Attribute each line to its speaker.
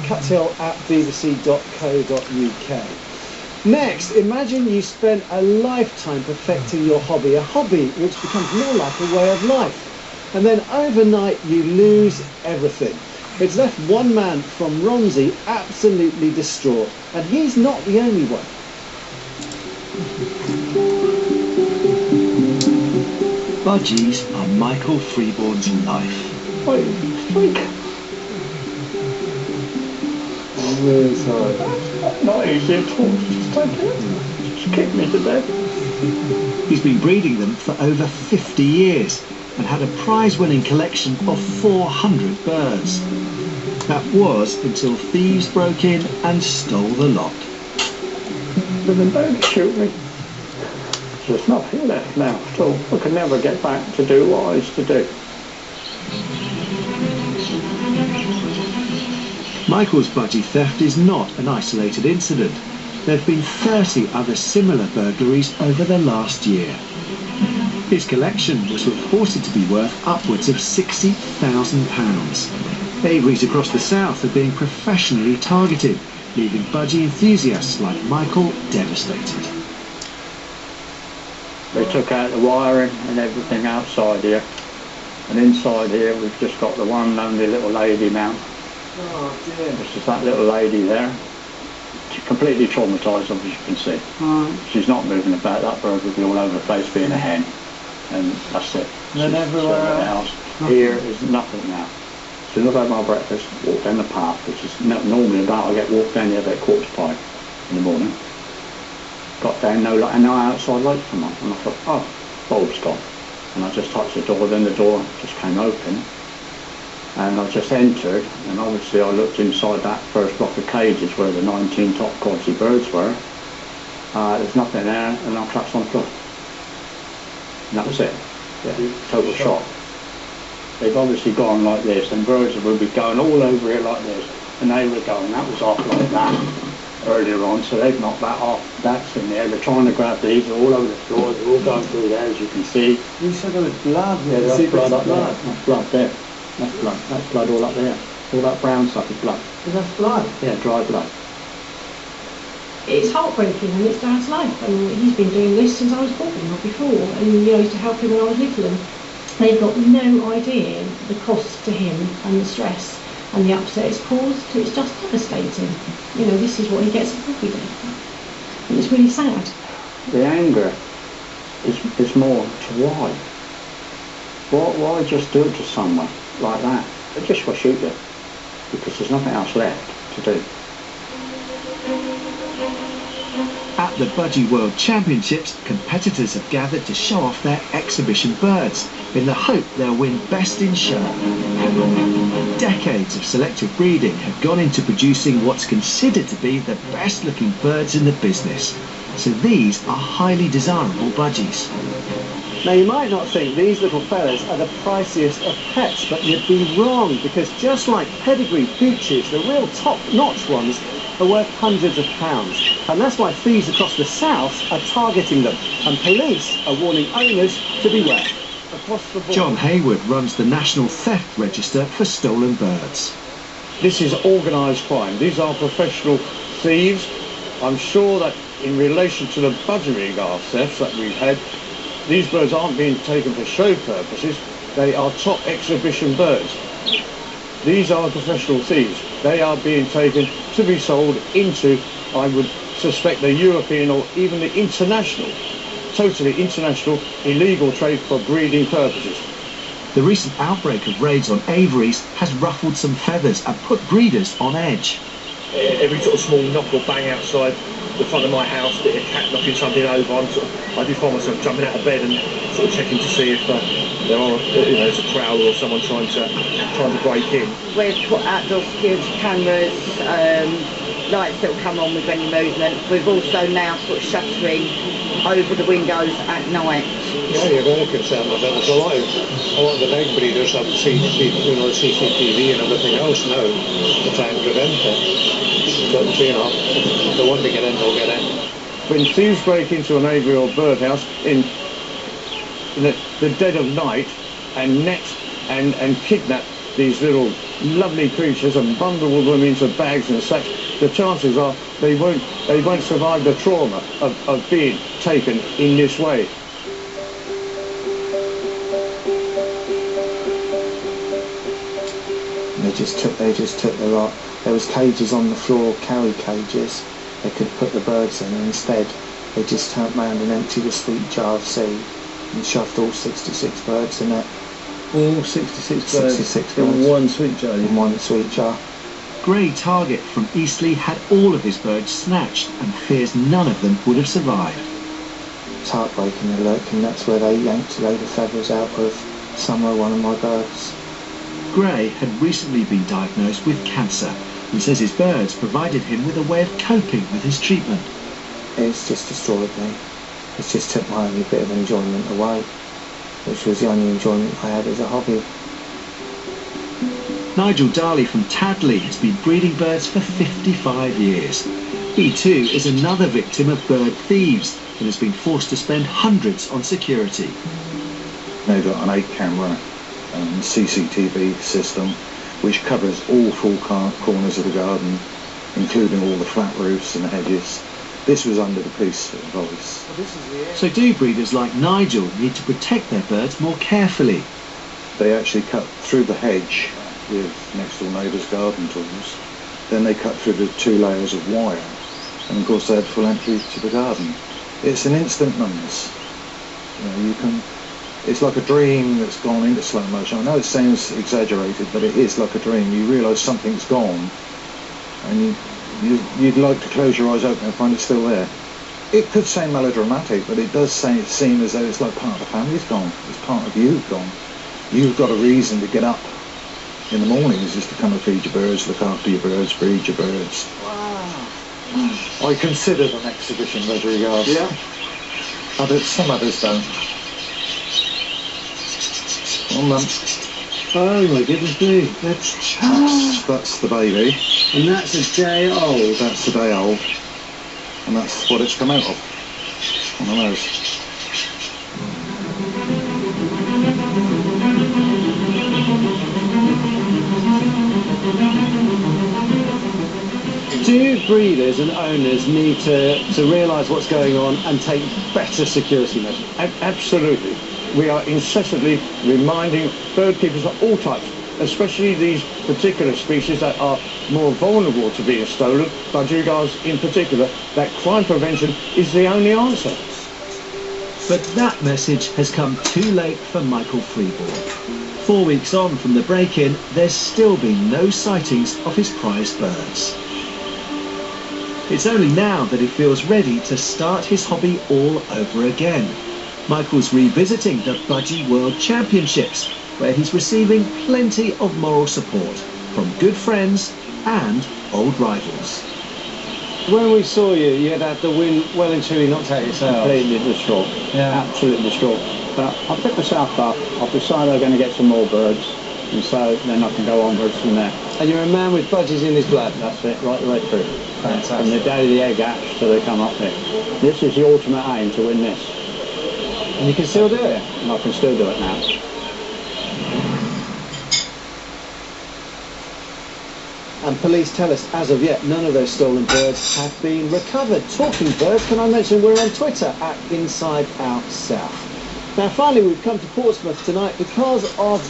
Speaker 1: cattail@bbc.co.uk. Next, imagine you spent a lifetime perfecting your hobby, a hobby which becomes more like a way of life, and then overnight you lose everything. It's left one man from Romsey absolutely distraught, and he's not the only one.
Speaker 2: Budgies are Michael Freeborn's life.
Speaker 3: Wait, freak.
Speaker 1: I'm really sorry.
Speaker 3: Not easy at all. Just take it. Just kick me to death.
Speaker 2: He's been breeding them for over 50 years and had a prize-winning collection of 400 birds. That was until thieves broke in and stole the lot.
Speaker 3: But then don't shoot me. There's nothing left now at all. I can never get back to do what I used to do.
Speaker 2: Michael's budgie theft is not an isolated incident. There have been 30 other similar burglaries over the last year. His collection was reported to be worth upwards of £60,000. Aviaries across the south are being professionally targeted, leaving budgie enthusiasts like Michael devastated.
Speaker 3: They took out the wiring and everything outside here. And inside here we've just got the one lonely little lady now.
Speaker 1: Oh dear.
Speaker 3: This is that little lady there. She's completely traumatised, as you can see. She's not moving about. That bird would be all over the place being a hen. And that's it.
Speaker 1: And then everywhere
Speaker 3: else. Here is nothing now. As soon as I have my breakfast, walk down the path, which is normally about, I get walked down here about 4:45 in the morning. Got down, no light, and no outside light come on. And I thought, oh, bulb's gone. And I just touched the door, then the door just came open. And I just entered, and obviously I looked inside that first block of cages where the 19 top quality birds were. There's nothing there, and I collapsed on the floor. And that was it. Yeah, total shock. They've obviously gone like this, and birds would be going all over here like this, and they were going, that was off like that earlier on, so they've knocked that off. That's in there. They're trying to grab these, they're all over the floor, they're all going through there, as you can see.
Speaker 1: You said there was blood.
Speaker 3: Yeah, there's blood up there. That's blood there. That's blood. That's blood all up there. All that brown stuff is blood.
Speaker 1: Is that blood?
Speaker 3: Yeah, dry blood.
Speaker 4: It's heartbreaking, and it's Dad's life. And he's been doing this since I was born, not before. And you know, I used to help him when I was little. And they've got no idea the cost to him and the stress and the upset it's caused. It's just devastating. You know, this is what he gets every day. And it's really sad.
Speaker 3: The anger is more to why. Why just do it to someone like that? They just will shoot you because there's nothing else left to do.
Speaker 2: At the Budgie World Championships, competitors have gathered to show off their exhibition birds in the hope they'll win Best in Show. Decades of selective breeding have gone into producing what's considered to be the best looking birds in the business. So these are highly desirable budgies.
Speaker 1: Now you might not think these little fellas are the priciest of pets, but you'd be wrong, because just like pedigree pooches, the real top-notch ones are worth hundreds of pounds. And that's why thieves across the south are targeting them, and police are warning owners to beware. Across the board.
Speaker 2: John Hayward runs the National Theft Register for stolen birds.
Speaker 5: This is organised crime. These are professional thieves. I'm sure that in relation to the budgerigar thefts that we've had, these birds aren't being taken for show purposes. They are top exhibition birds. These are professional thieves. They are being taken to be sold into, I would suspect, the European or even the international, totally international illegal trade for breeding purposes.
Speaker 2: The recent outbreak of raids on aviaries has ruffled some feathers and put breeders on edge.
Speaker 6: Every sort of small knock or bang outside the front of my house, bit of cat knocking something over, I do find myself jumping out of bed and sort of checking to see if there are, there's a prowler or someone trying to break in.
Speaker 7: We've put outdoor security cameras, lights that will come on with any movement. We've also now put shuttering over the windows at night.
Speaker 8: Yeah, you're very concerned with it. There's a lot of the big breeders have CCTV and everything else now to try and prevent it. But, if they want to get in, they'll get in.
Speaker 5: When thieves break into an aviary or birdhouse in the dead of night and net and kidnap these little lovely creatures and bundle them into bags and sacks, the chances are they won't survive the trauma of being taken in this way.
Speaker 9: They just took the lot. There was cages on the floor, carry cages. They could put the birds in, and instead they just turned round and emptied a sweet jar of seed and shoved all 66 birds in it.
Speaker 1: All 66 birds
Speaker 9: 66
Speaker 1: in
Speaker 9: birds.
Speaker 1: one sweet jar?
Speaker 9: In one sweet jar.
Speaker 2: Gray Target from Eastleigh had all of his birds snatched and fears none of them would have survived.
Speaker 9: It's heartbreaking to look, and that's where they yanked a load of feathers out of somewhere one of my birds.
Speaker 2: Gray had recently been diagnosed with cancer and says his birds provided him with a way of coping with his treatment.
Speaker 9: It's just destroyed me. It's just took my only bit of enjoyment away, which was the only enjoyment I had as a hobby.
Speaker 2: Nigel Darley from Tadley has been breeding birds for 55 years. He too is another victim of bird thieves and has been forced to spend hundreds on security.
Speaker 10: They've got an 8-camera CCTV system which covers all 4 corners of the garden, including all the flat roofs and the hedges. This was under the police advice.
Speaker 2: So do breeders like Nigel need to protect their birds more carefully?
Speaker 10: They actually cut through the hedge with next door neighbours' garden tools. Then they cut through the 2 layers of wire, and of course they had full entry to the garden. It's an instant numbness. It's like a dream that's gone into slow motion. I know it sounds exaggerated, but it is like a dream. You realise something's gone, and you'd like to close your eyes open and find it still there. It could sound melodramatic, but it does seem as though it's like part of the family's gone. It's part of you gone. You've got a reason to get up in the mornings is to come and feed your birds, look after your birds, breed your birds.
Speaker 1: Wow.
Speaker 10: I consider them exhibition regards.
Speaker 1: Yeah.
Speaker 10: Some others don't.
Speaker 1: Oh my goodness me.
Speaker 10: That's the baby.
Speaker 1: And that's a day old.
Speaker 10: That's the day old. And that's what it's come out of. One of those.
Speaker 1: Do breeders and owners need to realise what's going on and take better security measures?
Speaker 5: Absolutely. We are incessantly reminding bird keepers of all types, especially these particular species that are more vulnerable to being stolen, budgerigars in particular, that crime prevention is the only answer.
Speaker 2: But that message has come too late for Michael Freeborn. 4 weeks on from the break-in, there's still been no sightings of his prized birds. It's only now that he feels ready to start his hobby all over again. Michael's revisiting the Budgie World Championships, where he's receiving plenty of moral support from good friends and old rivals.
Speaker 1: When we saw you, you had had the win well and truly knocked out yourself.
Speaker 3: Completely distraught.
Speaker 1: Yeah.
Speaker 3: Absolutely distraught. But I picked myself up. I've decided I'm going to get some more birds, and so then I can go onwards from there.
Speaker 1: And you're a man with budgies in his blood.
Speaker 3: That's it, right the way through.
Speaker 1: Fantastic.
Speaker 3: From the day the egg hatched till they come up here. This is the ultimate aim, to win this.
Speaker 1: And you can still do it.
Speaker 3: And I can still do it now.
Speaker 1: And police tell us, as of yet, none of those stolen birds have been recovered. Talking birds, can I mention we're on Twitter at Inside Out South. Now, finally, we've come to Portsmouth tonight because of